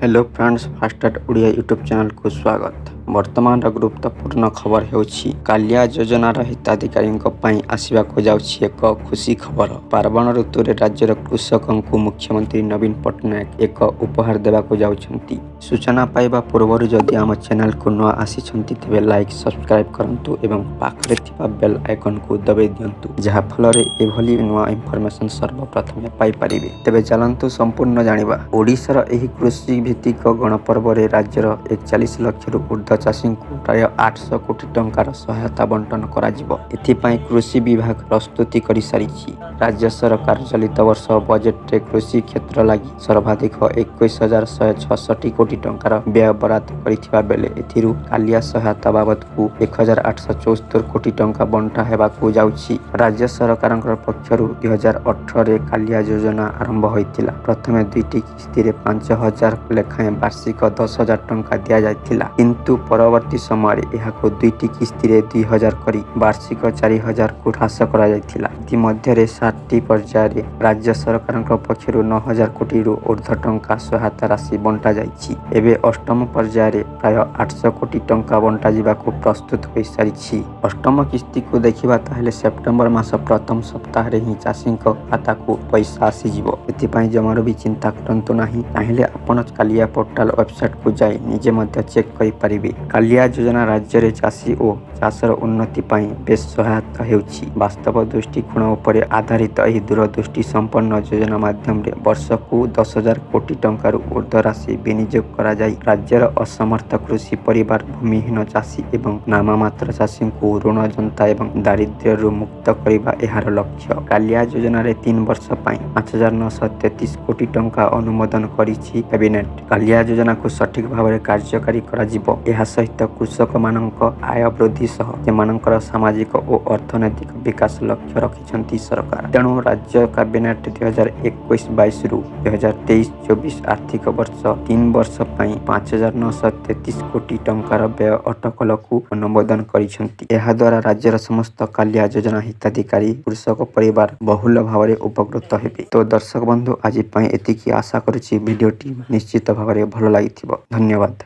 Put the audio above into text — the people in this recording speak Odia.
हेलो फ्रेंड्स, फास्टैट ओडिया यूट्यूब चैनल को स्वागत। वर्तमान गुरुत्वपूर्ण खबर हेउछि कालिया योजनार हिताधिकारीଙ୍କ ପାଇଁ ଆସିବାକୁ ଯାଉଛି ଏକ ଖୁସି ଖବର। ପାର୍ବଣ ଋତୁରେ ରାଜ୍ୟର କୃଷକଙ୍କୁ ମୁଖ୍ୟମନ୍ତ୍ରୀ ନବୀନ ପଟ୍ଟନାୟକ ଏକ ଉପହାର ଦେବାକୁ ଯାଉଛନ୍ତି। ସୂଚନା ପାଇବା ପୂର୍ବରୁ ଯଦି ଆମ ଚ୍ୟାନେଲକୁ ନୂଆ ଆସିଛନ୍ତି ତେବେ ଲାଇକ୍ ସବସ୍କ୍ରାଇବ୍ କରନ୍ତୁ ଏବଂ ପାଖରେ ଥିବା ବେଲ୍ ଆଇକନକୁ ଦବାଇ ଦିଅନ୍ତୁ, ଯାହା ଫଳରେ ଏଭଳି ନୂଆ ଇନଫର୍ମେସନ୍ ସର୍ବପ୍ରଥମେ ପାଇପାରିବେ। ତେବେ ଚାଲନ୍ତୁ ସମ୍ପୂର୍ଣ୍ଣ ଜାଣିବା। ଓଡ଼ିଶାର ଏହି କୃଷି ଭିତ୍ତିକ ଗଣପର୍ବରେ ରାଜ୍ୟର 41 ଲକ୍ଷରୁ ଉର୍ଦ୍ଧ୍ୱ ଚାଷୀଙ୍କୁ ପ୍ରାୟ 800 କୋଟି ଟଙ୍କାର ସହାୟତା ବଣ୍ଟନ କରାଯିବ। ଏଥିପାଇଁ କୃଷି ବିଭାଗ ପ୍ରସ୍ତୁତି କରିସାରିଛି। ରାଜ୍ୟ ସରକାର ଚଳିତ ବର୍ଷ ବଜେଟରେ କୃଷି କ୍ଷେତ୍ର ଲାଗି ସର୍ବାଧିକ 21,166 କୋଟି ଟଙ୍କାର ବ୍ୟୟ ବରାଦ କରିଥିବା ବେଳେ ଏଥିରୁ କାଲିଆ ସହାୟତା ବାବଦକୁ 1,874 କୋଟି ଟଙ୍କା ବଣ୍ଟା ହେବାକୁ ଯାଉଛି। ରାଜ୍ୟ ସରକାରଙ୍କ ପକ୍ଷରୁ 2018ରେ କାଲିଆ ଯୋଜନା ଆରମ୍ଭ ହୋଇଥିଲା। ପ୍ରଥମେ 2ଟି କିସ୍ତିରେ 5,000 ଲେଖାଏଁ ବାର୍ଷିକ 10,000 ଟଙ୍କା ଦିଆଯାଇଥିଲା, କିନ୍ତୁ ପରବର୍ତ୍ତୀ ସମୟରେ ଏହାକୁ 2ଟି କିସ୍ତିରେ 2,000 କରି ବାର୍ଷିକ 4,000କୁ ହ୍ରାସ କରାଯାଇଥିଲା। ଇତିମଧ୍ୟରେ 7ଟି ପର୍ଯ୍ୟାୟରେ ରାଜ୍ୟ ସରକାରଙ୍କ ପକ୍ଷରୁ 9,000 କୋଟିରୁ ଉର୍ଦ୍ଧ୍ୱ ଟଙ୍କା ସହାୟତା ରାଶି ବଣ୍ଟାଯାଇଛି। ଏବେ ଅଷ୍ଟମ ପର୍ଯ୍ୟାୟରେ ପ୍ରାୟ 800 କୋଟି ଟଙ୍କା ବଣ୍ଟାଯିବାକୁ ପ୍ରସ୍ତୁତ ହୋଇସାରିଛି। ଅଷ୍ଟମ କିସ୍ତିକୁ ଦେଖିବା ତାହେଲେ ସେପ୍ଟେମ୍ବର ମାସ ପ୍ରଥମ ସପ୍ତାହରେ ହିଁ ଚାଷୀଙ୍କ ଖାତାକୁ ପଇସା ଆସିଯିବ। ଏଥିପାଇଁ ଜମାରୁ ବି ଚିନ୍ତା କରନ୍ତୁ ନାହିଁ। ଚାହିଁଲେ ଆପଣ କାଲିଆ ପୋର୍ଟାଲ ୱେବସାଇଟକୁ ଯାଇ ନିଜେ ମଧ୍ୟ ଚେକ୍ କରିପାରିବେ। କାଲିଆ ଯୋଜନା ରାଜ୍ୟରେ ଚାଷୀ ଓ ଚାଷର ଉନ୍ନତି ପାଇଁ ବେଶ୍ ସହାୟତା ହେଉଛି। ବାସ୍ତବ ଦୃଷ୍ଟିକୋଣ ଉପରେ ଆଧାରିତ ଏହି ଦୂରଦୃଷ୍ଟି ସମ୍ପନ୍ନ ଯୋଜନା ମାଧ୍ୟମରେ ବର୍ଷକୁ 10,000 କୋଟି ଟଙ୍କାରୁ ଉର୍ଦ୍ଧ୍ୱ ରାଶି ବିନିଯୋଗ କରାଯାଇ ରାଜ୍ୟର ଅସମର୍ଥ କୃଷି ପରିବାର, ଭୂମିହୀନ ଚାଷୀ ଏବଂ ନାମମାତ୍ର ଚାଷୀଙ୍କୁ ଋଣ ଜନ୍ତା ଏବଂ ଦାରିଦ୍ର୍ୟରୁ ମୁକ୍ତ କରିବା ଏହାର ଲକ୍ଷ୍ୟ। କାଲିଆ ଯୋଜନାରେ 3 ବର୍ଷ ପାଇଁ 5,933 କୋଟି ଟଙ୍କା ଅନୁମୋଦନ କରିଛି କ୍ୟାବିନେଟ୍। କାଲିଆ ଯୋଜନାକୁ ସଠିକ ଭାବରେ କାର୍ଯ୍ୟକାରୀ କରାଯିବ। ଏହା ସହିତ କୃଷକମାନଙ୍କ ଆୟ ବୃଦ୍ଧି ସହ ସେମାନଙ୍କର ସାମାଜିକ ଓ ଅର୍ଥନୈତିକ ବିକାଶ ଲକ୍ଷ୍ୟ ରଖିଛନ୍ତି ସରକାର। ତେଣୁ ରାଜ୍ୟ କ୍ୟାବିନେଟ୍ 2021-22ରୁ 2023-24 ଆର୍ଥିକ ବର୍ଷ 3 ବର୍ଷ ପାଇଁ 5,933 କୋଟି ଟଙ୍କାର ବ୍ୟୟ ଅଟକଳକୁ ଅନୁମୋଦନ କରିଛନ୍ତି। ଏହାଦ୍ୱାରା ରାଜ୍ୟର ସମସ୍ତ କାଲିଆ ଯୋଜନା ହିତାଧିକାରୀ କୃଷକ ପରିବାର ବହୁଳ ଭାବରେ ଉପକୃତ ହେବେ। ତ ଦର୍ଶକ ବନ୍ଧୁ, ଆଜି ପାଇଁ ଏତିକି। ଆଶା କରୁଛି ଭିଡ଼ିଓଟି ନିଶ୍ଚିତ ଭାବରେ ଭଲ ଲାଗିଥିବ। ଧନ୍ୟବାଦ।